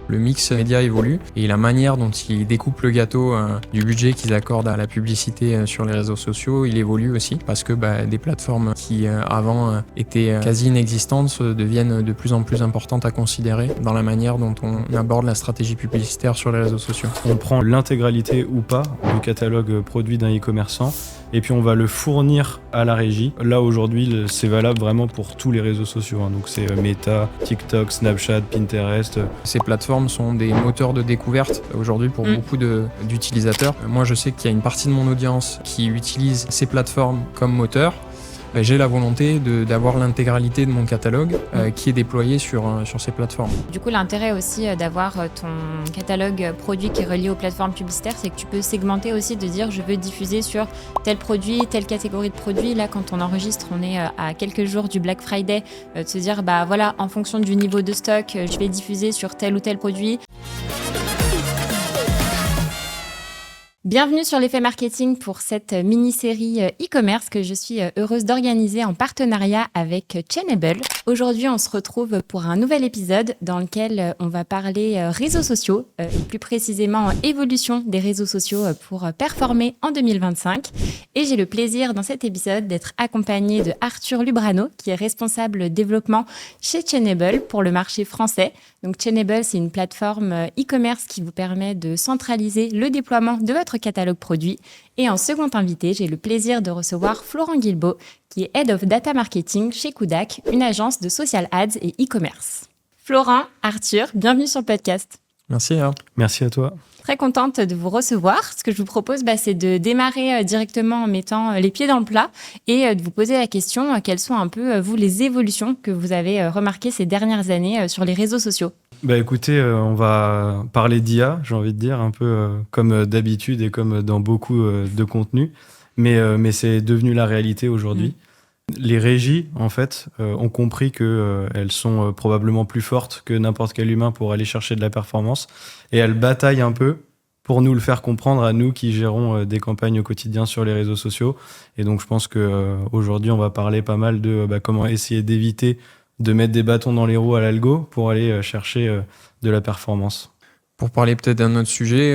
Le mix média évolue et la manière dont ils découpent le gâteau du budget qu'ils accordent à la publicité sur les réseaux sociaux, il évolue aussi parce que des plateformes qui avant étaient quasi inexistantes deviennent de plus en plus importantes à considérer dans la manière dont on aborde la stratégie publicitaire sur les réseaux sociaux. On prend l'intégralité ou pas du catalogue produit d'un e-commerçant et puis on va le fournir à la régie. Là aujourd'hui, c'est valable vraiment pour tous les réseaux sociaux. Donc c'est Meta, TikTok, Snapchat, Pinterest. Ces plateformes sont des moteurs de découverte aujourd'hui pour beaucoup d'utilisateurs. Moi, je sais qu'il y a une partie de mon audience qui utilise ces plateformes comme moteur. J'ai la volonté d'avoir l'intégralité de mon catalogue qui est déployé sur ces plateformes. Du coup, l'intérêt aussi d'avoir ton catalogue produit qui est relié aux plateformes publicitaires, c'est que tu peux segmenter aussi, de dire je veux diffuser sur tel produit, telle catégorie de produits. Là, quand on enregistre, on est à quelques jours du Black Friday, de se dire voilà, en fonction du niveau de stock, je vais diffuser sur tel ou tel produit. Bienvenue sur l'effet marketing pour cette mini-série e-commerce que je suis heureuse d'organiser en partenariat avec Chainable. Aujourd'hui, on se retrouve pour un nouvel épisode dans lequel on va parler réseaux sociaux, et plus précisément évolution des réseaux sociaux pour performer en 2025. Et j'ai le plaisir dans cet épisode d'être accompagnée de Arthur Lubrano, qui est responsable développement chez Chainable pour le marché français. Donc Chainable, c'est une plateforme e-commerce qui vous permet de centraliser le déploiement de votre catalogue produit. Et en second invité, j'ai le plaisir de recevoir Florent Guilbault, qui est Head of Data Marketing chez Kudak, une agence de social ads et e-commerce. Florent, Arthur, bienvenue sur le podcast. Merci. Merci à toi. Très contente de vous recevoir. Ce que je vous propose, c'est de démarrer directement en mettant les pieds dans le plat et de vous poser la question, quelles sont un peu, vous, les évolutions que vous avez remarquées ces dernières années sur les réseaux sociaux ? Écoutez, on va parler d'IA, j'ai envie de dire, un peu comme d'habitude et comme dans beaucoup de contenus, mais c'est devenu la réalité aujourd'hui. Les régies, en fait, ont compris qu'elles sont probablement plus fortes que n'importe quel humain pour aller chercher de la performance, et elles bataillent un peu pour nous le faire comprendre à nous qui gérons des campagnes au quotidien sur les réseaux sociaux. Et donc, je pense qu'aujourd'hui, on va parler pas mal de comment essayer d'éviter de mettre des bâtons dans les roues à l'algo pour aller chercher de la performance. Pour parler peut-être d'un autre sujet,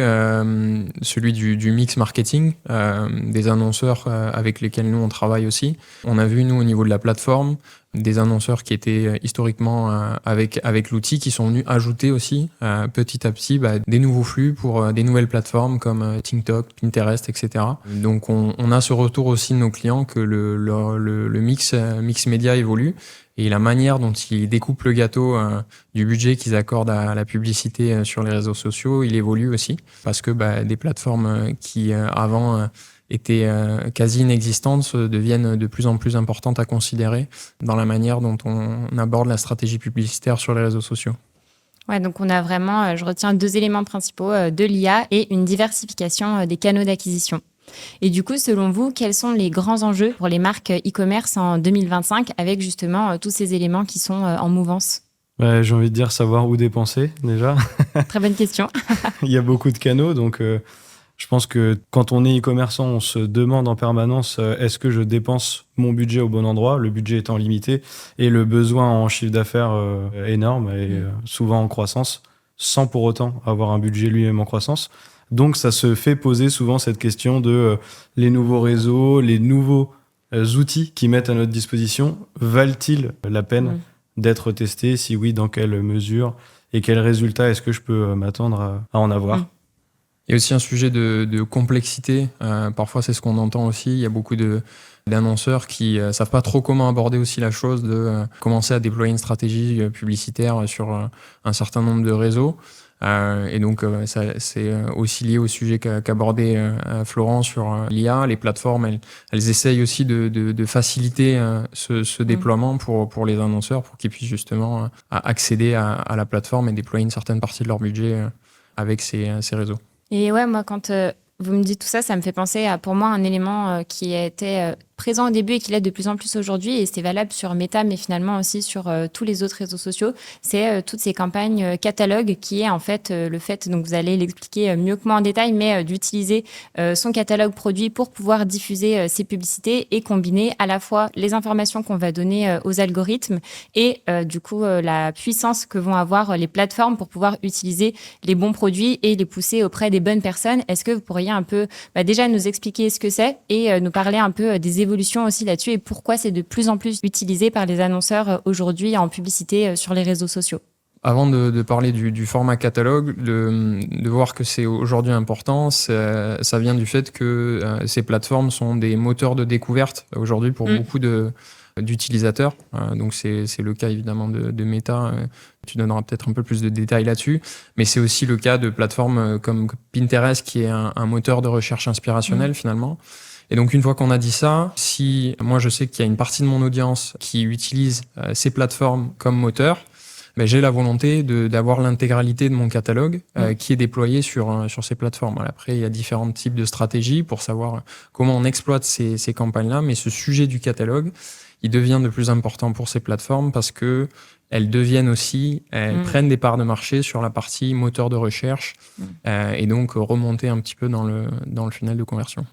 celui du mix marketing, des annonceurs avec lesquels nous on travaille aussi. On a vu, nous, au niveau de la plateforme, des annonceurs qui étaient historiquement avec l'outil, qui sont venus ajouter aussi petit à petit des nouveaux flux pour des nouvelles plateformes comme TikTok, Pinterest, etc. Donc on a ce retour aussi de nos clients que le mix média évolue. Et la manière dont ils découpent le gâteau du budget qu'ils accordent à la publicité sur les réseaux sociaux, il évolue aussi. Parce que des plateformes qui avant étaient quasi inexistantes deviennent de plus en plus importantes à considérer dans la manière dont on aborde la stratégie publicitaire sur les réseaux sociaux. Ouais, donc on a vraiment, je retiens 2 éléments principaux, de l'IA et une diversification des canaux d'acquisition. Et du coup, selon vous, quels sont les grands enjeux pour les marques e-commerce en 2025 avec justement tous ces éléments qui sont en mouvance ? J'ai envie de dire savoir où dépenser déjà. Très bonne question. Il y a beaucoup de canaux, donc je pense que quand on est e-commerçant, on se demande en permanence est-ce que je dépense mon budget au bon endroit, le budget étant limité et le besoin en chiffre d'affaires énorme et souvent en croissance, sans pour autant avoir un budget lui-même en croissance. Donc, ça se fait poser souvent cette question de les nouveaux réseaux, les nouveaux outils qu'ils mettent à notre disposition, valent-ils la peine d'être testés? Si oui, dans quelle mesure? Et quels résultats est-ce que je peux m'attendre à en avoir? Il y a aussi un sujet de complexité. Parfois, c'est ce qu'on entend aussi. Il y a beaucoup d'annonceurs qui savent pas trop comment aborder aussi la chose, de commencer à déployer une stratégie publicitaire sur un certain nombre de réseaux. Et donc, ça, c'est aussi lié au sujet qu'abordait Florent sur l'IA. Les plateformes, elles essayent aussi de faciliter ce déploiement pour les annonceurs, pour qu'ils puissent justement accéder à la plateforme et déployer une certaine partie de leur budget avec ces réseaux. Et ouais, moi, quand vous me dites tout ça, ça me fait penser à, pour moi, un élément qui a été présent au début et qui l'est de plus en plus aujourd'hui, et c'est valable sur Meta, mais finalement aussi sur tous les autres réseaux sociaux, c'est toutes ces campagnes catalogue qui est en fait le fait, donc vous allez l'expliquer mieux que moi en détail, mais d'utiliser son catalogue produit pour pouvoir diffuser ses publicités et combiner à la fois les informations qu'on va donner aux algorithmes et du coup la puissance que vont avoir les plateformes pour pouvoir utiliser les bons produits et les pousser auprès des bonnes personnes. Est-ce que vous pourriez un peu déjà nous expliquer ce que c'est et nous parler un peu des évolutions aussi là-dessus et pourquoi c'est de plus en plus utilisé par les annonceurs aujourd'hui en publicité sur les réseaux sociaux? Avant de parler du format catalogue, de voir que c'est aujourd'hui important, ça vient du fait que ces plateformes sont des moteurs de découverte aujourd'hui pour beaucoup d'utilisateurs. Donc c'est le cas évidemment de Meta. Tu donneras peut-être un peu plus de détails là-dessus. Mais c'est aussi le cas de plateformes comme Pinterest qui est un moteur de recherche inspirationnel finalement. Et donc, une fois qu'on a dit ça, si moi je sais qu'il y a une partie de mon audience qui utilise ces plateformes comme moteur, j'ai la volonté d'avoir l'intégralité de mon catalogue qui est déployé sur ces plateformes. Après, il y a différents types de stratégies pour savoir comment on exploite ces campagnes-là, mais ce sujet du catalogue, il devient de plus important pour ces plateformes parce que elles deviennent aussi, elles prennent des parts de marché sur la partie moteur de recherche et donc remonter un petit peu dans le funnel de conversion.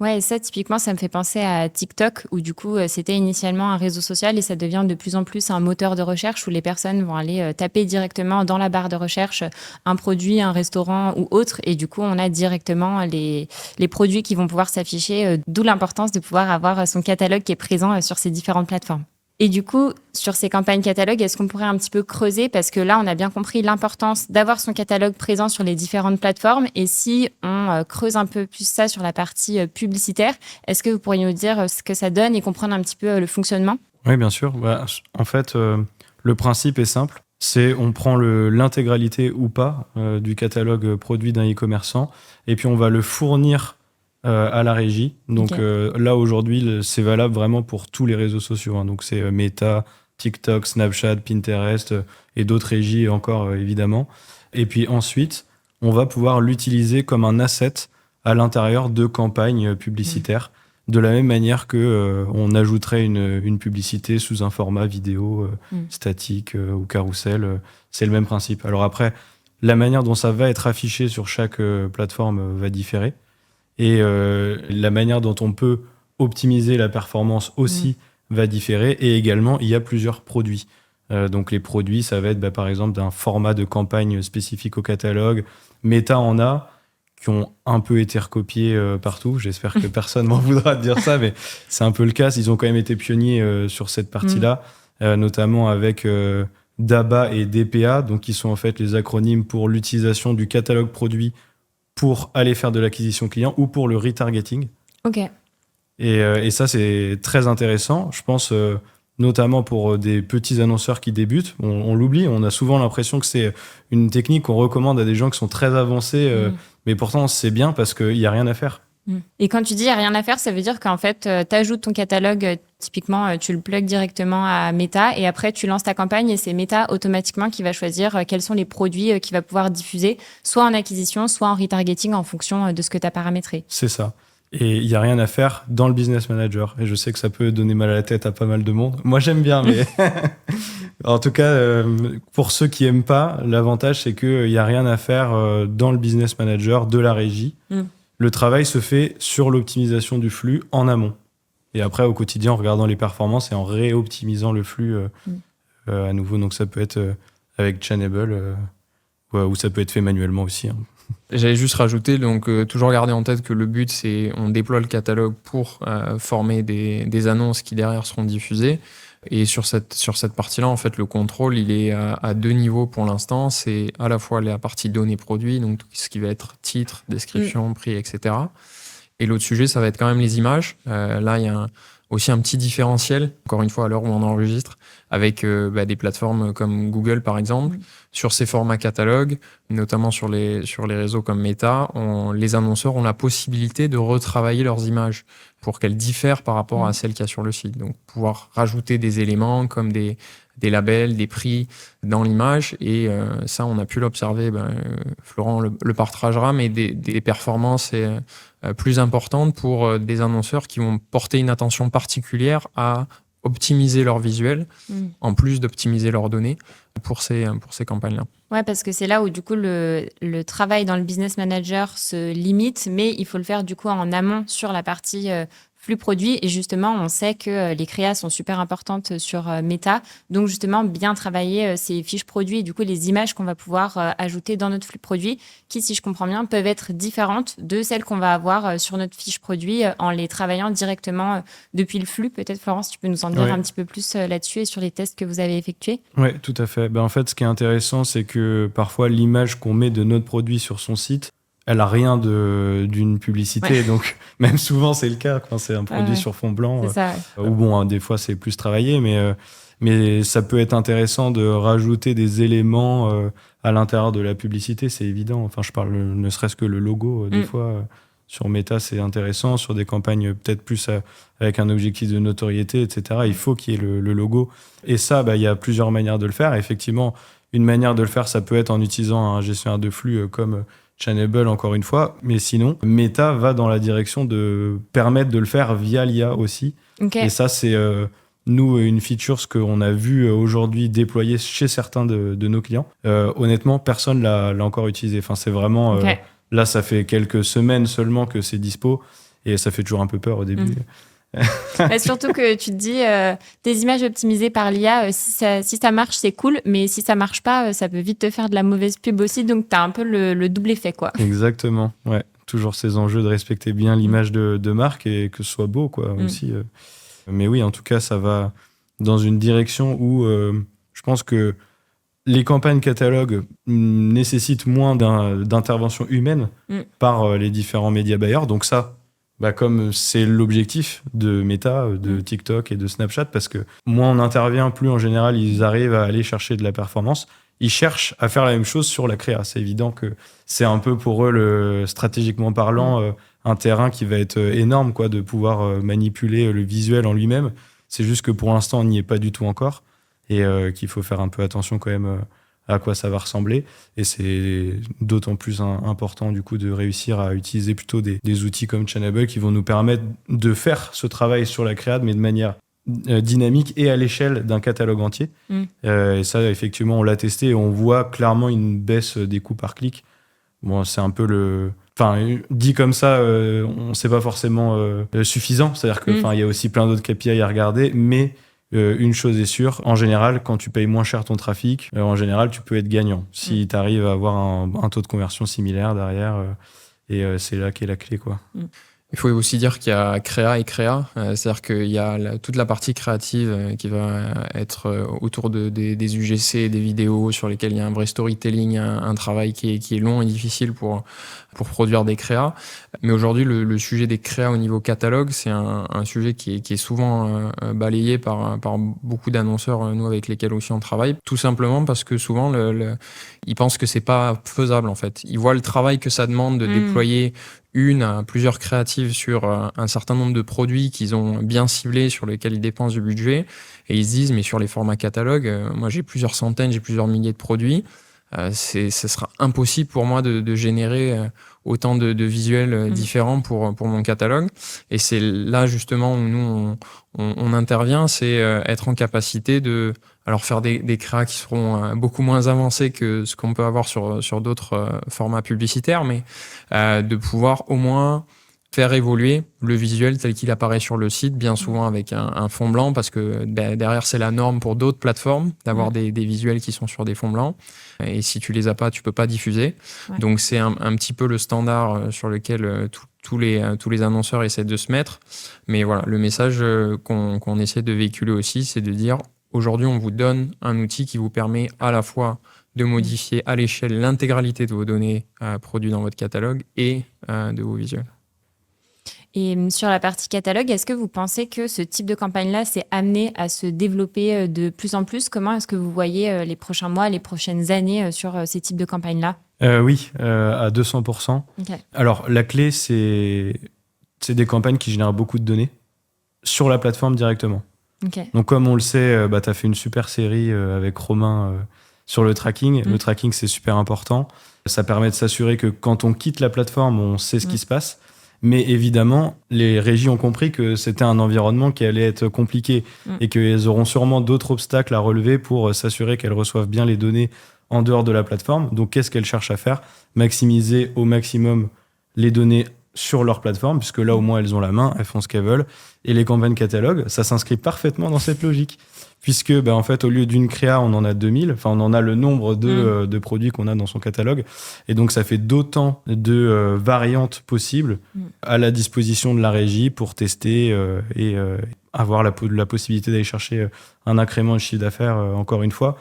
Ouais, et ça, typiquement, ça me fait penser à TikTok, où du coup, c'était initialement un réseau social et ça devient de plus en plus un moteur de recherche où les personnes vont aller taper directement dans la barre de recherche un produit, un restaurant ou autre. Et du coup, on a directement les produits qui vont pouvoir s'afficher, d'où l'importance de pouvoir avoir son catalogue qui est présent sur ces différentes plateformes. Et du coup, sur ces campagnes catalogue, est-ce qu'on pourrait un petit peu creuser? Parce que là, on a bien compris l'importance d'avoir son catalogue présent sur les différentes plateformes. Et si on creuse un peu plus ça sur la partie publicitaire, est-ce que vous pourriez nous dire ce que ça donne et comprendre un petit peu le fonctionnement? Oui, bien sûr. En fait, le principe est simple. On prend l'intégralité ou pas du catalogue produit d'un e-commerçant et puis on va le fournir à la régie. Donc là, aujourd'hui, c'est valable vraiment pour tous les réseaux sociaux. Donc c'est Meta, TikTok, Snapchat, Pinterest et d'autres régies encore, évidemment. Et puis ensuite, on va pouvoir l'utiliser comme un asset à l'intérieur de campagnes publicitaires, de la même manière que on ajouterait une publicité sous un format vidéo statique ou carrousel. C'est le même principe. Alors après, la manière dont ça va être affiché sur chaque plateforme va différer. Et la manière dont on peut optimiser la performance aussi va différer. Et également, il y a plusieurs produits. Donc les produits, ça va être par exemple d'un format de campagne spécifique au catalogue. Meta en a, qui ont un peu été recopiés partout. J'espère que personne m'en voudra de dire ça, mais c'est un peu le cas. Ils ont quand même été pionniers sur cette partie-là, notamment avec DABA et DPA, donc qui sont en fait les acronymes pour l'utilisation du catalogue produit pour aller faire de l'acquisition client ou pour le retargeting. Ok. Et ça, c'est très intéressant. Je pense notamment pour des petits annonceurs qui débutent. On l'oublie, on a souvent l'impression que c'est une technique qu'on recommande à des gens qui sont très avancés, mais pourtant, c'est bien parce qu'il n'y a rien à faire. Et quand tu dis il n'y a rien à faire, ça veut dire qu'en fait, tu ajoutes ton catalogue, typiquement, tu le plugues directement à Meta et après, tu lances ta campagne et c'est Meta automatiquement qui va choisir quels sont les produits qu'il va pouvoir diffuser, soit en acquisition, soit en retargeting en fonction de ce que tu as paramétré. C'est ça. Et il n'y a rien à faire dans le Business Manager. Et je sais que ça peut donner mal à la tête à pas mal de monde. Moi, j'aime bien, mais en tout cas, pour ceux qui n'aiment pas, l'avantage, c'est qu'il n'y a rien à faire dans le Business Manager de la régie. Le travail se fait sur l'optimisation du flux en amont. Et après, au quotidien, en regardant les performances et en réoptimisant le flux à nouveau. Donc, ça peut être avec Chainable ou ça peut être fait manuellement aussi. J'allais juste rajouter, donc toujours garder en tête que le but, c'est on déploie le catalogue pour former des annonces qui derrière seront diffusées. Et sur cette partie-là, en fait, le contrôle, il est à deux niveaux pour l'instant. C'est à la fois la partie données produits, donc tout ce qui va être titre, description, prix, etc. Et l'autre sujet, ça va être quand même les images. Là, il y a aussi un petit différentiel, encore une fois à l'heure où on enregistre, avec des plateformes comme Google par exemple, sur ces formats catalogues, notamment sur les réseaux comme Meta, les annonceurs ont la possibilité de retravailler leurs images pour qu'elles diffèrent par rapport à celles qu'il y a sur le site. Donc pouvoir rajouter des éléments comme des des labels, des prix dans l'image. Et ça, on a pu l'observer, Florent le partagera, mais des performances plus importantes pour des annonceurs qui vont porter une attention particulière à optimiser leur visuel, en plus d'optimiser leurs données pour ces campagnes-là. Ouais, parce que c'est là où du coup le travail dans le business manager se limite, mais il faut le faire du coup en amont sur la partie flux produit. Et justement, on sait que les créas sont super importantes sur Meta. Donc justement, bien travailler ces fiches produits et du coup les images qu'on va pouvoir ajouter dans notre flux produit, qui, si je comprends bien, peuvent être différentes de celles qu'on va avoir sur notre fiche produit en les travaillant directement depuis le flux. Peut-être, Florence, tu peux nous en dire un petit peu plus là-dessus et sur les tests que vous avez effectués. Oui, tout à fait. En fait, ce qui est intéressant, c'est que parfois l'image qu'on met de notre produit sur son site, elle a rien d'une publicité, donc même souvent c'est le cas quand c'est un produit sur fond blanc. C'est ça, ou bon, des fois c'est plus travaillé, mais ça peut être intéressant de rajouter des éléments à l'intérieur de la publicité, c'est évident. Enfin, je parle ne serait-ce que le logo, des fois sur Meta c'est intéressant, sur des campagnes peut-être plus avec un objectif de notoriété, etc. Il faut qu'il y ait le logo. Et ça, il y a plusieurs manières de le faire. Effectivement, une manière de le faire, ça peut être en utilisant un gestionnaire de flux comme Chainable, encore une fois, mais sinon, Meta va dans la direction de permettre de le faire via l'IA aussi. Et ça, c'est nous une feature ce qu'on a vu aujourd'hui déployer chez certains de nos clients. Honnêtement, personne l'a encore utilisé. Enfin, c'est vraiment là, ça fait quelques semaines seulement que c'est dispo et ça fait toujours un peu peur au début. Surtout que tu te dis, des images optimisées par l'IA, si ça marche, c'est cool, mais si ça marche pas, ça peut vite te faire de la mauvaise pub aussi, donc tu as un peu le double effet, quoi. Exactement, ouais. Toujours ces enjeux de respecter bien l'image de marque et que ce soit beau, quoi, aussi. Mais oui, en tout cas, ça va dans une direction où je pense que les campagnes catalogues nécessitent moins d'intervention humaine par les différents médias buyers, donc ça, comme c'est l'objectif de Meta, de TikTok et de Snapchat, parce que moins on intervient, plus en général ils arrivent à aller chercher de la performance. Ils cherchent à faire la même chose sur la créa. C'est évident que c'est un peu pour eux, stratégiquement parlant, un terrain qui va être énorme, quoi, de pouvoir manipuler le visuel en lui-même. C'est juste que pour l'instant, on n'y est pas du tout encore et qu'il faut faire un peu attention quand même à quoi ça va ressembler. Et c'est d'autant plus important du coup de réussir à utiliser plutôt des outils comme Chainable qui vont nous permettre de faire ce travail sur la créade, mais de manière dynamique et à l'échelle d'un catalogue entier. Et ça, effectivement, on l'a testé et on voit clairement une baisse des coûts par clic. Bon, c'est un peu Enfin, dit comme ça, c'est pas forcément suffisant. C'est-à-dire que, il y a aussi plein d'autres KPI à regarder, mais une chose est sûre, en général, quand tu payes moins cher ton trafic, en général, tu peux être gagnant si tu arrives à avoir un taux de conversion similaire derrière. Et c'est là qu'est la clé, quoi. Il faut aussi dire qu'il y a créa et créa, c'est-à-dire qu'il y a toute la partie créative qui va être autour des UGC, des vidéos sur lesquelles il y a un vrai storytelling, un travail qui est long et difficile pour produire des créas. Mais aujourd'hui, le sujet des créas au niveau catalogue, c'est un sujet qui est souvent balayé par beaucoup d'annonceurs, nous avec lesquels aussi on travaille, tout simplement parce que souvent ils pensent que c'est pas faisable en fait. Ils voient le travail que ça demande de déployer plusieurs créatives sur un certain nombre de produits qu'ils ont bien ciblés, sur lesquels ils dépensent du budget, et ils se disent, mais sur les formats catalogues, moi j'ai plusieurs centaines, j'ai plusieurs milliers de produits, ce sera impossible pour moi de générer autant de visuels différents pour mon catalogue. Et c'est là justement où nous on intervient, c'est être en capacité de faire des créas qui seront beaucoup moins avancés que ce qu'on peut avoir sur d'autres formats publicitaires, mais de pouvoir au moins faire évoluer le visuel tel qu'il apparaît sur le site, bien souvent avec un fond blanc, parce que derrière, c'est la norme pour d'autres plateformes d'avoir des visuels qui sont sur des fonds blancs. Et si tu les as pas, tu peux pas diffuser. Ouais. Donc, c'est un petit peu le standard sur lequel tous les annonceurs essaient de se mettre. Mais voilà, le message qu'on essaie de véhiculer aussi, c'est de dire, aujourd'hui, on vous donne un outil qui vous permet à la fois de modifier à l'échelle l'intégralité de vos données produites dans votre catalogue et de vos visuels. Et sur la partie catalogue, est-ce que vous pensez que ce type de campagne-là s'est amené à se développer de plus en plus ? Comment est-ce que vous voyez les prochains mois, les prochaines années sur ces types de campagnes-là ? Oui, à 200%. Okay. Alors, la clé, c'est des campagnes qui génèrent beaucoup de données sur la plateforme directement. Ok. Donc, comme on le sait, tu as fait une super série avec Romain sur le tracking. Le tracking, c'est super important. Ça permet de s'assurer que quand on quitte la plateforme, on sait ce qui se passe. Mais évidemment, les régies ont compris que c'était un environnement qui allait être compliqué et qu'elles auront sûrement d'autres obstacles à relever pour s'assurer qu'elles reçoivent bien les données en dehors de la plateforme. Donc, qu'est-ce qu'elles cherchent à faire ? Maximiser au maximum les données sur leur plateforme, puisque là, au moins, elles ont la main, elles font ce qu'elles veulent. Et les campagnes catalogues, ça s'inscrit parfaitement dans cette logique. Puisque, en fait, au lieu d'une créa, on en a 2000. Enfin, on en a le nombre de produits qu'on a dans son catalogue. Et donc, ça fait d'autant de variantes possibles à la disposition de la régie pour tester et avoir la possibilité d'aller chercher un incrément de chiffre d'affaires, encore une fois.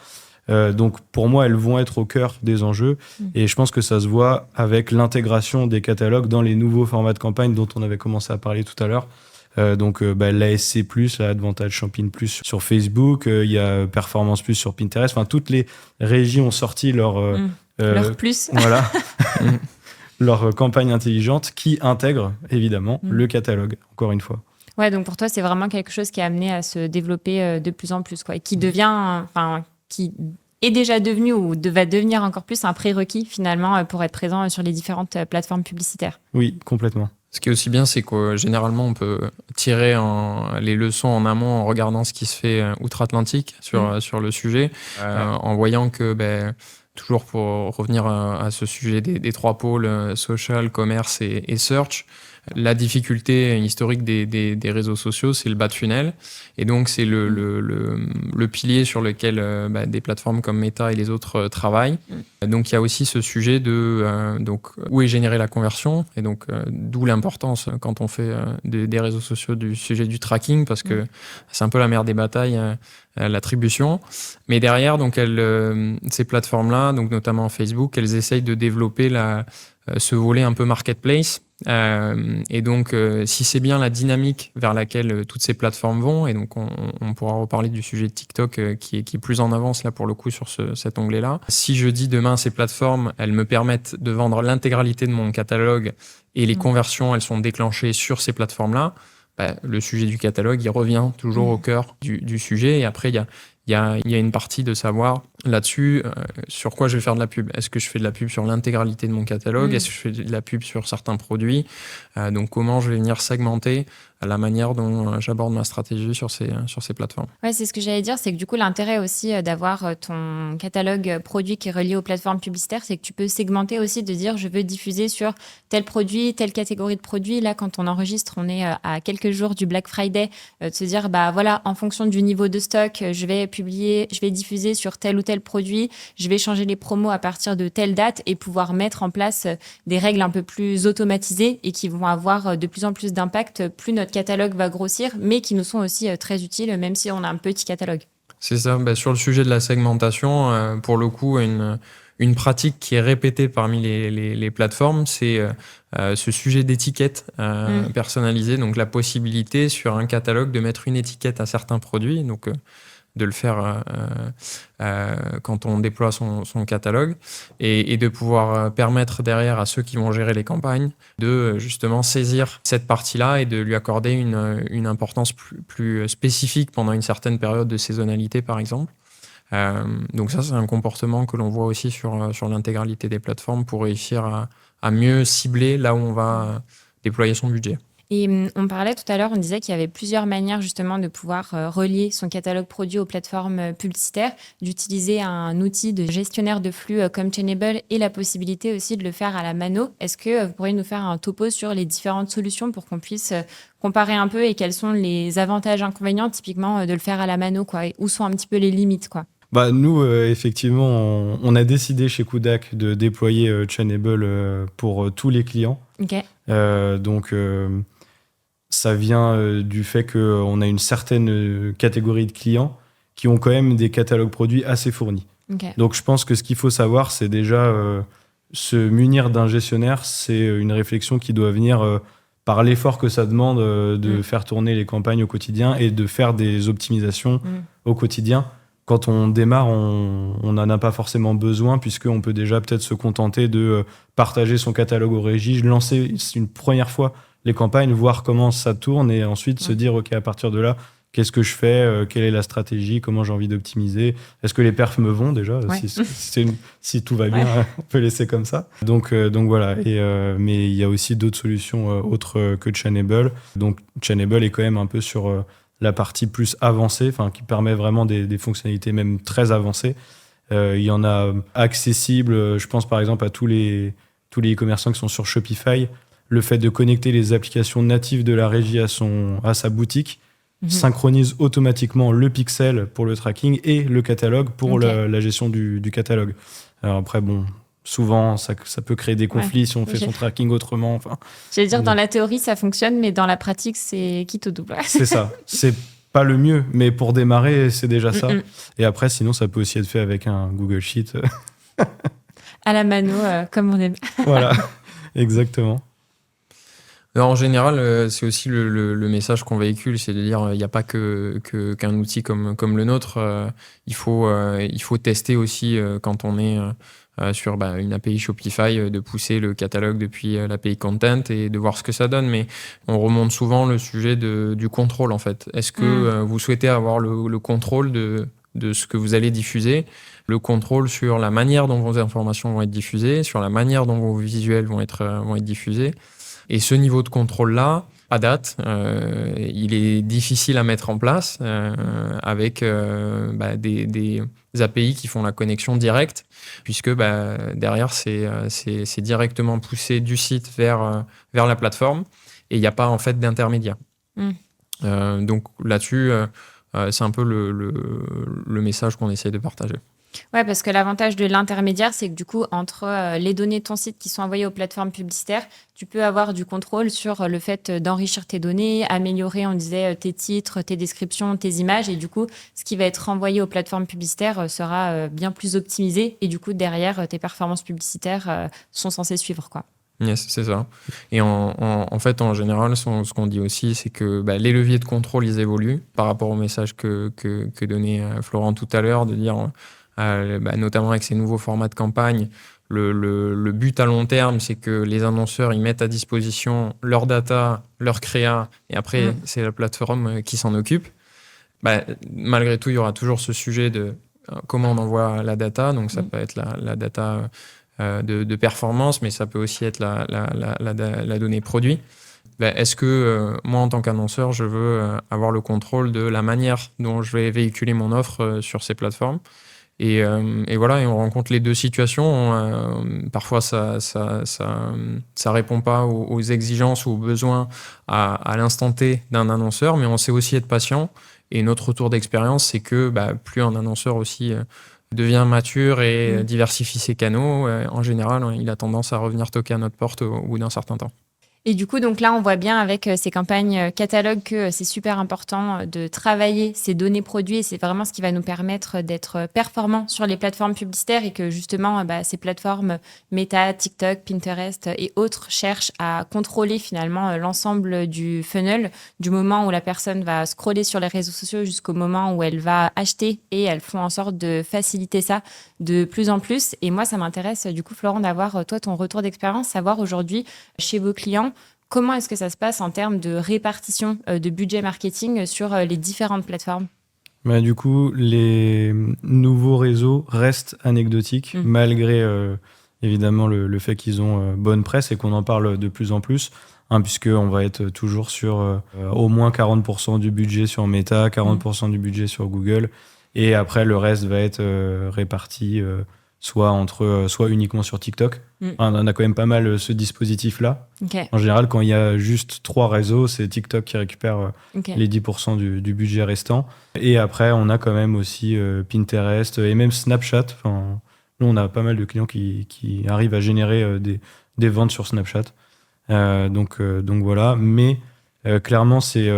Donc, pour moi, elles vont être au cœur des enjeux. Et je pense que ça se voit avec l'intégration des catalogues dans les nouveaux formats de campagne dont on avait commencé à parler tout à l'heure. Donc l'ASC+, la Advantage Champine Plus sur Facebook, il y a Performance Plus sur Pinterest. Enfin, toutes les régies ont sorti leur plus. Voilà, leur campagne intelligente qui intègre évidemment le catalogue, encore une fois. Ouais, donc pour toi, c'est vraiment quelque chose qui est amené à se développer de plus en plus, quoi, et qui devient, qui est déjà devenu ou va devenir encore plus un prérequis finalement pour être présent sur les différentes plateformes publicitaires. Oui, complètement. Ce qui est aussi bien, c'est que généralement, on peut tirer les leçons en amont en regardant ce qui se fait outre-Atlantique sur le sujet, en voyant que, toujours pour revenir à ce sujet des trois pôles, social, commerce et search, la difficulté historique des réseaux sociaux, c'est le bas de funnel. Et donc, c'est le pilier sur lequel des plateformes comme Meta et les autres travaillent. Donc, il y a aussi ce sujet de où est générée la conversion. Et donc, d'où l'importance, quand on fait des réseaux sociaux, du sujet du tracking, parce que c'est un peu la mère des batailles, l'attribution. Mais derrière, donc, ces plateformes-là, donc notamment Facebook, elles essayent de développer ce volet un peu marketplace. Et donc, si c'est bien la dynamique vers laquelle toutes ces plateformes vont, et donc on pourra reparler du sujet de TikTok qui est plus en avance là pour le coup sur cet onglet-là. Si je dis demain ces plateformes, elles me permettent de vendre l'intégralité de mon catalogue et les conversions, elles sont déclenchées sur ces plateformes-là, le sujet du catalogue, il revient toujours au cœur du sujet. Et après, il y a une partie de savoir là-dessus sur quoi je vais faire de la pub. Est-ce que je fais de la pub sur l'intégralité de mon catalogue ? Est-ce que je fais de la pub sur certains produits ? Donc, comment je vais venir segmenter la manière dont j'aborde ma stratégie sur ces plateformes. Ouais, c'est ce que j'allais dire, c'est que du coup, l'intérêt aussi d'avoir ton catalogue produit qui est relié aux plateformes publicitaires, c'est que tu peux segmenter aussi, de dire je veux diffuser sur tel produit, telle catégorie de produits. Là, quand on enregistre, on est à quelques jours du Black Friday, de se dire, voilà, en fonction du niveau de stock, je vais diffuser sur tel ou tel produit, je vais changer les promos à partir de telle date et pouvoir mettre en place des règles un peu plus automatisées et qui vont avoir de plus en plus d'impact, plus notre catalogue va grossir, mais qui nous sont aussi très utiles, même si on a un petit catalogue. C'est ça. Sur le sujet de la segmentation, pour le coup, une pratique qui est répétée parmi les plateformes, c'est ce sujet d'étiquette personnalisée. Donc, la possibilité sur un catalogue de mettre une étiquette à certains produits. Donc, de le faire quand on déploie son catalogue et de pouvoir permettre derrière à ceux qui vont gérer les campagnes de justement saisir cette partie-là et de lui accorder une importance plus spécifique pendant une certaine période de saisonnalité, par exemple. Donc ça, c'est un comportement que l'on voit aussi sur l'intégralité des plateformes pour réussir à mieux cibler là où on va déployer son budget. Et on parlait tout à l'heure, on disait qu'il y avait plusieurs manières justement de pouvoir relier son catalogue produit aux plateformes publicitaires, d'utiliser un outil de gestionnaire de flux comme Chainable et la possibilité aussi de le faire à la mano. Est-ce que vous pourriez nous faire un topo sur les différentes solutions pour qu'on puisse comparer un peu et quels sont les avantages et inconvénients typiquement de le faire à la mano, quoi, et où sont un petit peu les limites, quoi. Nous, effectivement, on a décidé chez Kudak de déployer Chainable pour tous les clients. Ok. Donc, ça vient du fait qu'on a une certaine catégorie de clients qui ont quand même des catalogues produits assez fournis. Okay. Donc, je pense que ce qu'il faut savoir, c'est déjà se munir d'un gestionnaire. C'est une réflexion qui doit venir par l'effort que ça demande de faire tourner les campagnes au quotidien et de faire des optimisations au quotidien. Quand on démarre, on n'en a pas forcément besoin puisqu'on peut déjà peut-être se contenter de partager son catalogue aux régies, lancer une première fois les campagnes, voir comment ça tourne et ensuite se dire, OK, à partir de là, qu'est-ce que je fais, quelle est la stratégie, comment j'ai envie d'optimiser, est-ce que les perfs me vont déjà, Ouais. si tout va bien, on peut laisser comme ça. Donc voilà, mais il y a aussi d'autres solutions autres que Chainable. Donc Chainable est quand même un peu sur la partie plus avancée, qui permet vraiment des fonctionnalités même très avancées. Il y en a accessibles, je pense par exemple à tous les e-commerçants qui sont sur Shopify. Le fait de connecter les applications natives de la régie à sa boutique synchronise automatiquement le pixel pour le tracking et le catalogue pour la gestion du catalogue. Alors après, bon, souvent, ça peut créer des conflits si on fait son tracking autrement. J'allais dire, dans la théorie, ça fonctionne, mais dans la pratique, c'est quitte au double. C'est ça. C'est pas le mieux, mais pour démarrer, c'est déjà ça. Et après, sinon, ça peut aussi être fait avec un Google Sheet. À la mano, comme on aime. Voilà, exactement. Alors, en général, c'est aussi le message qu'on véhicule, c'est de dire il n'y a pas qu'un outil comme le nôtre. Il faut tester aussi quand on est sur une API Shopify, de pousser le catalogue depuis l'API Content et de voir ce que ça donne. Mais on remonte souvent le sujet du contrôle, en fait. Est-ce que vous souhaitez avoir le contrôle de ce que vous allez diffuser, le contrôle sur la manière dont vos informations vont être diffusées, sur la manière dont vos visuels vont être diffusés? Et ce niveau de contrôle-là, à date, il est difficile à mettre en place avec des API qui font la connexion directe, puisque derrière, c'est directement poussé du site vers la plateforme et il n'y a pas en fait d'intermédiaire. Donc là-dessus, c'est un peu le message qu'on essaie de partager. Ouais, parce que l'avantage de l'intermédiaire, c'est que du coup, entre les données de ton site qui sont envoyées aux plateformes publicitaires, tu peux avoir du contrôle sur le fait d'enrichir tes données, améliorer, on disait, tes titres, tes descriptions, tes images. Et du coup, ce qui va être renvoyé aux plateformes publicitaires sera bien plus optimisé. Et du coup, derrière, tes performances publicitaires sont censées suivre, quoi. Yes, c'est ça. Et en fait, en général, ce qu'on dit aussi, c'est que les leviers de contrôle, ils évoluent par rapport au message que donnait Florent tout à l'heure, de dire... notamment avec ces nouveaux formats de campagne, le but à long terme, c'est que les annonceurs ils mettent à disposition leur data, leur créa, et après, c'est la plateforme qui s'en occupe. Malgré tout, il y aura toujours ce sujet de comment on envoie la data. Donc, ça peut être la data de performance, mais ça peut aussi être la donnée produit. Est-ce que moi, en tant qu'annonceur, je veux avoir le contrôle de la manière dont je vais véhiculer mon offre sur ces plateformes? Et voilà, et on rencontre les deux situations. Parfois, ça répond pas aux exigences ou aux besoins à l'instant T d'un annonceur, mais on sait aussi être patient. Et notre retour d'expérience, c'est que plus un annonceur aussi devient mature et diversifie ses canaux, en général, il a tendance à revenir toquer à notre porte au bout d'un certain temps. Et du coup, donc là, on voit bien avec ces campagnes catalogues que c'est super important de travailler ces données produits. Et c'est vraiment ce qui va nous permettre d'être performants sur les plateformes publicitaires et que justement, ces plateformes Meta, TikTok, Pinterest et autres cherchent à contrôler finalement l'ensemble du funnel, du moment où la personne va scroller sur les réseaux sociaux jusqu'au moment où elle va acheter, et elles font en sorte de faciliter ça de plus en plus. Et moi, ça m'intéresse du coup, Florent, d'avoir toi ton retour d'expérience, savoir aujourd'hui chez vos clients, comment est-ce que ça se passe en termes de répartition de budget marketing sur les différentes plateformes? Du coup, les nouveaux réseaux restent anecdotiques, malgré évidemment le fait qu'ils ont bonne presse et qu'on en parle de plus en plus, puisqu'on va être toujours sur au moins 40% du budget sur Meta, 40% du budget sur Google, et après le reste va être réparti soit uniquement sur TikTok. On a quand même pas mal ce dispositif-là. Okay. En général, quand il y a juste 3 réseaux, c'est TikTok qui récupère les 10% du budget restant. Et après, on a quand même aussi Pinterest et même Snapchat. Nous, on a pas mal de clients qui arrivent à générer des ventes sur Snapchat. Donc voilà. Mais clairement, c'est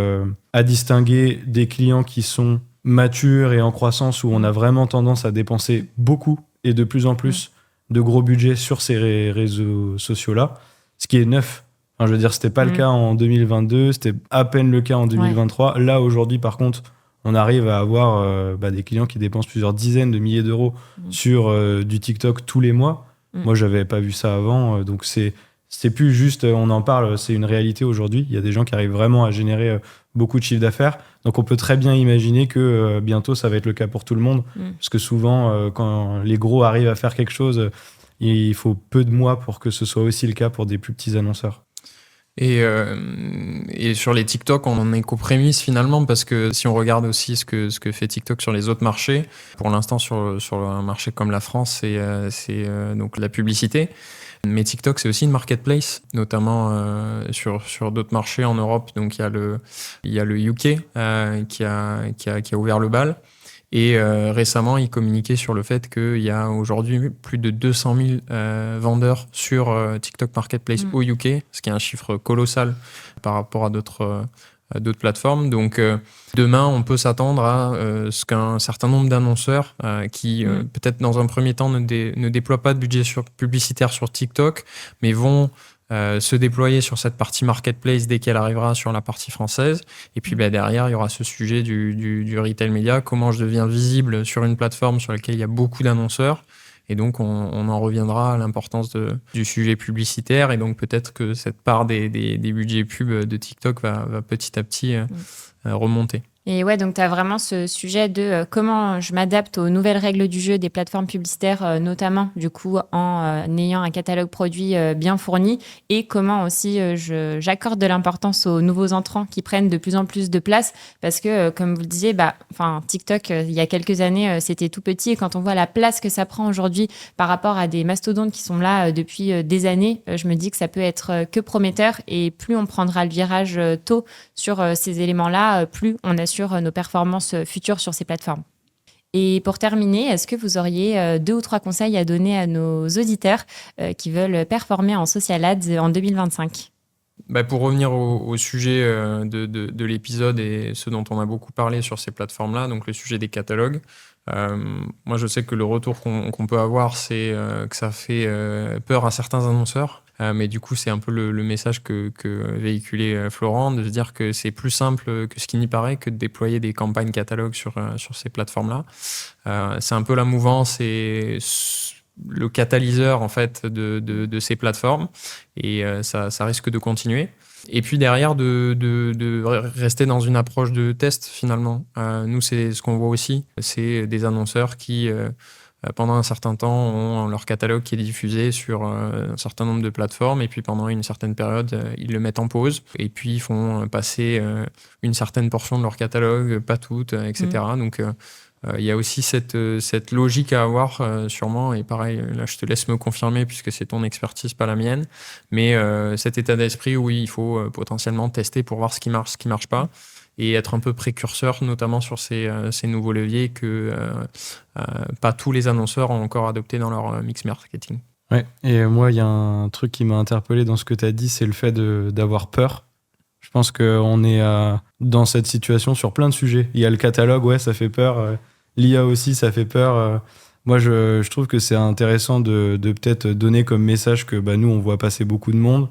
à distinguer des clients qui sont matures et en croissance, où on a vraiment tendance à dépenser beaucoup et de plus en plus de gros budgets sur ces réseaux sociaux-là, ce qui est neuf. Je veux dire, c'était pas le cas en 2022, c'était à peine le cas en 2023. Là, aujourd'hui, par contre, on arrive à avoir des clients qui dépensent plusieurs dizaines de milliers d'euros sur du TikTok tous les mois. Moi, j'avais pas vu ça avant, donc c'est c'est plus juste on en parle, c'est une réalité aujourd'hui. Il y a des gens qui arrivent vraiment à générer beaucoup de chiffre d'affaires. Donc on peut très bien imaginer que bientôt ça va être le cas pour tout le monde. Parce que souvent, quand les gros arrivent à faire quelque chose, il faut peu de mois pour que ce soit aussi le cas pour des plus petits annonceurs. Et sur les TikTok, on en est qu'aux prémices finalement, parce que si on regarde aussi ce que fait TikTok sur les autres marchés, pour l'instant sur un marché comme la France, c'est donc la publicité. Mais TikTok, c'est aussi une marketplace, notamment sur d'autres marchés en Europe. Donc il y a le UK qui a ouvert le bal. Et récemment, ils communiquaient sur le fait qu'il y a aujourd'hui plus de 200 000 vendeurs sur TikTok Marketplace au UK, ce qui est un chiffre colossal par rapport à d'autres plateformes. Donc demain, on peut s'attendre à ce qu'un certain nombre d'annonceurs qui peut-être dans un premier temps ne déploient pas de budget publicitaire sur TikTok, mais vont se déployer sur cette partie marketplace dès qu'elle arrivera sur la partie française. Et puis derrière, il y aura ce sujet du retail média, comment je deviens visible sur une plateforme sur laquelle il y a beaucoup d'annonceurs. Et donc, on en reviendra à l'importance du sujet publicitaire. Et donc, peut-être que cette part des budgets pub de TikTok va petit à petit remonter. Et ouais, donc tu as vraiment ce sujet de comment je m'adapte aux nouvelles règles du jeu des plateformes publicitaires, notamment du coup en ayant un catalogue produit bien fourni, et comment aussi j'accorde de l'importance aux nouveaux entrants qui prennent de plus en plus de place, parce que comme vous le disiez, TikTok, il y a quelques années, c'était tout petit, et quand on voit la place que ça prend aujourd'hui par rapport à des mastodontes qui sont là depuis des années, je me dis que ça peut être que prometteur, et plus on prendra le virage tôt sur ces éléments-là, plus on assure nos performances futures sur ces plateformes. Et pour terminer, est-ce que vous auriez 2 ou 3 conseils à donner à nos auditeurs qui veulent performer en social ads en 2025 ? Pour revenir au sujet de l'épisode et ce dont on a beaucoup parlé sur ces plateformes-là, donc le sujet des catalogues, moi je sais que le retour qu'on peut avoir, c'est que ça fait peur à certains annonceurs. Mais du coup, c'est un peu le message que véhiculait Florent, de se dire que c'est plus simple que ce qui n'y paraît que de déployer des campagnes catalogues sur ces plateformes-là. C'est un peu la mouvance et le catalyseur en fait de ces plateformes, et ça risque de continuer. Et puis derrière, de rester dans une approche de test finalement. Nous, c'est ce qu'on voit aussi, c'est des annonceurs qui pendant un certain temps ont leur catalogue qui est diffusé sur un certain nombre de plateformes, et puis pendant une certaine période, ils le mettent en pause, et puis ils font passer une certaine portion de leur catalogue, pas toute, etc. Donc il y a aussi cette logique à avoir sûrement, et pareil, là je te laisse me confirmer puisque c'est ton expertise, pas la mienne, mais cet état d'esprit où il faut potentiellement tester pour voir ce qui marche pas, et être un peu précurseur, notamment sur ces nouveaux leviers que pas tous les annonceurs ont encore adopté dans leur mix marketing. Ouais, et moi, il y a un truc qui m'a interpellé dans ce que tu as dit, c'est le fait d'avoir peur. Je pense qu'on est dans cette situation sur plein de sujets. Il y a le catalogue, ouais, ça fait peur. L'IA aussi, ça fait peur. Moi, je trouve que c'est intéressant de peut-être donner comme message que nous, on voit passer beaucoup de monde.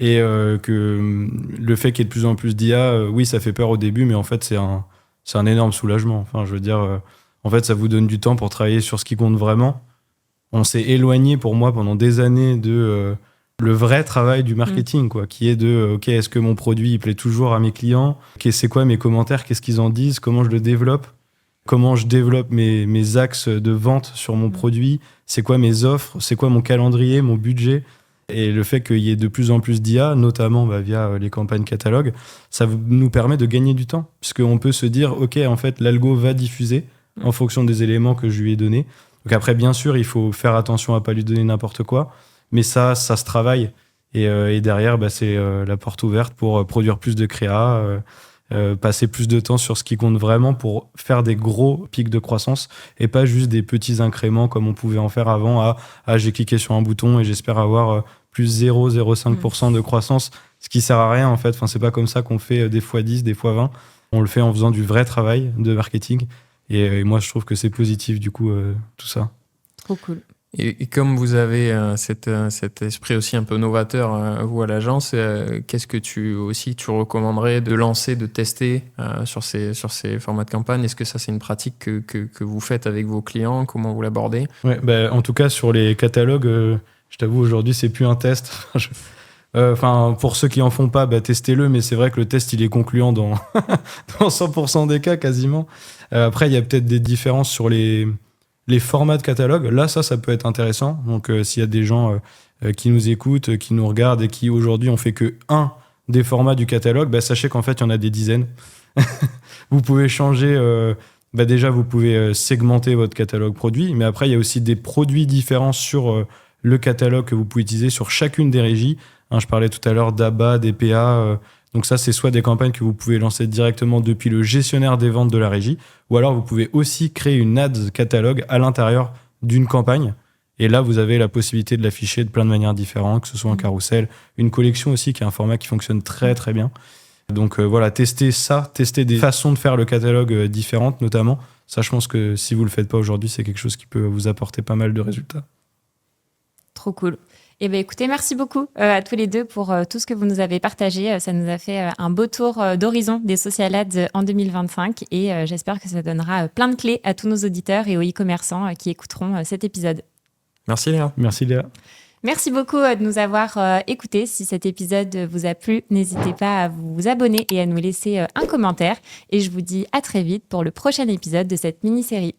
Et que le fait qu'il y ait de plus en plus d'IA, oui, ça fait peur au début, mais en fait, c'est un énorme soulagement. Enfin, je veux dire, en fait, ça vous donne du temps pour travailler sur ce qui compte vraiment. On s'est éloigné, pour moi, pendant des années de le vrai travail du marketing, quoi, qui est de, OK, est-ce que mon produit, il plaît toujours à mes clients ? C'est quoi mes commentaires ? Qu'est-ce qu'ils en disent ? Comment je le développe ? Comment je développe mes axes de vente sur mon produit ? C'est quoi mes offres ? C'est quoi mon calendrier, mon budget ? Et le fait qu'il y ait de plus en plus d'IA, notamment via les campagnes catalogues, ça nous permet de gagner du temps. Puisqu'on peut se dire, OK, en fait, l'algo va diffuser en fonction des éléments que je lui ai donnés. Donc après, bien sûr, il faut faire attention à ne pas lui donner n'importe quoi. Mais ça se travaille. Et derrière, c'est la porte ouverte pour produire plus de créa, passer plus de temps sur ce qui compte vraiment pour faire des gros pics de croissance et pas juste des petits incréments comme on pouvait en faire avant. J'ai cliqué sur un bouton et j'espère avoir plus 0,05% de croissance, ce qui sert à rien en fait. Enfin, c'est pas comme ça qu'on fait des fois 10, des fois 20. On le fait en faisant du vrai travail de marketing. Et moi, je trouve que c'est positif, du coup, tout ça. Trop cool. Et comme vous avez cet esprit aussi un peu novateur, vous à l'agence, qu'est-ce que tu recommanderais de lancer, de tester sur ces formats de campagne ? Est-ce que ça, c'est une pratique que vous faites avec vos clients ? Comment vous l'abordez ? Ouais, en tout cas, sur les catalogues, Je t'avoue, aujourd'hui, c'est plus un test. Enfin, pour ceux qui en font pas, testez-le, mais c'est vrai que le test, il est concluant dans, dans 100% des cas, quasiment. Après, il y a peut-être des différences sur les formats de catalogue. Là, ça peut être intéressant. Donc, s'il y a des gens qui nous écoutent, qui nous regardent et qui, aujourd'hui, ont fait que un des formats du catalogue, sachez qu'en fait, il y en a des dizaines. Vous pouvez changer... déjà, vous pouvez segmenter votre catalogue produit, mais après, il y a aussi des produits différents sur le catalogue que vous pouvez utiliser sur chacune des régies. Je parlais tout à l'heure d'ABA, d'EPA. Donc ça, c'est soit des campagnes que vous pouvez lancer directement depuis le gestionnaire des ventes de la régie, ou alors vous pouvez aussi créer une ads catalogue à l'intérieur d'une campagne. Et là, vous avez la possibilité de l'afficher de plein de manières différentes, que ce soit un carrousel, une collection aussi, qui est un format qui fonctionne très, très bien. Donc voilà, testez des façons de faire le catalogue différentes, notamment. Ça, je pense que si vous ne le faites pas aujourd'hui, c'est quelque chose qui peut vous apporter pas mal de résultats. Trop cool. Eh bien, écoutez, merci beaucoup à tous les deux pour tout ce que vous nous avez partagé. Ça nous a fait un beau tour d'horizon des social ads en 2025 et j'espère que ça donnera plein de clés à tous nos auditeurs et aux e-commerçants qui écouteront cet épisode. Merci Léa. Merci Léa. Merci beaucoup de nous avoir écoutés. Si cet épisode vous a plu, n'hésitez pas à vous abonner et à nous laisser un commentaire. Et je vous dis à très vite pour le prochain épisode de cette mini-série.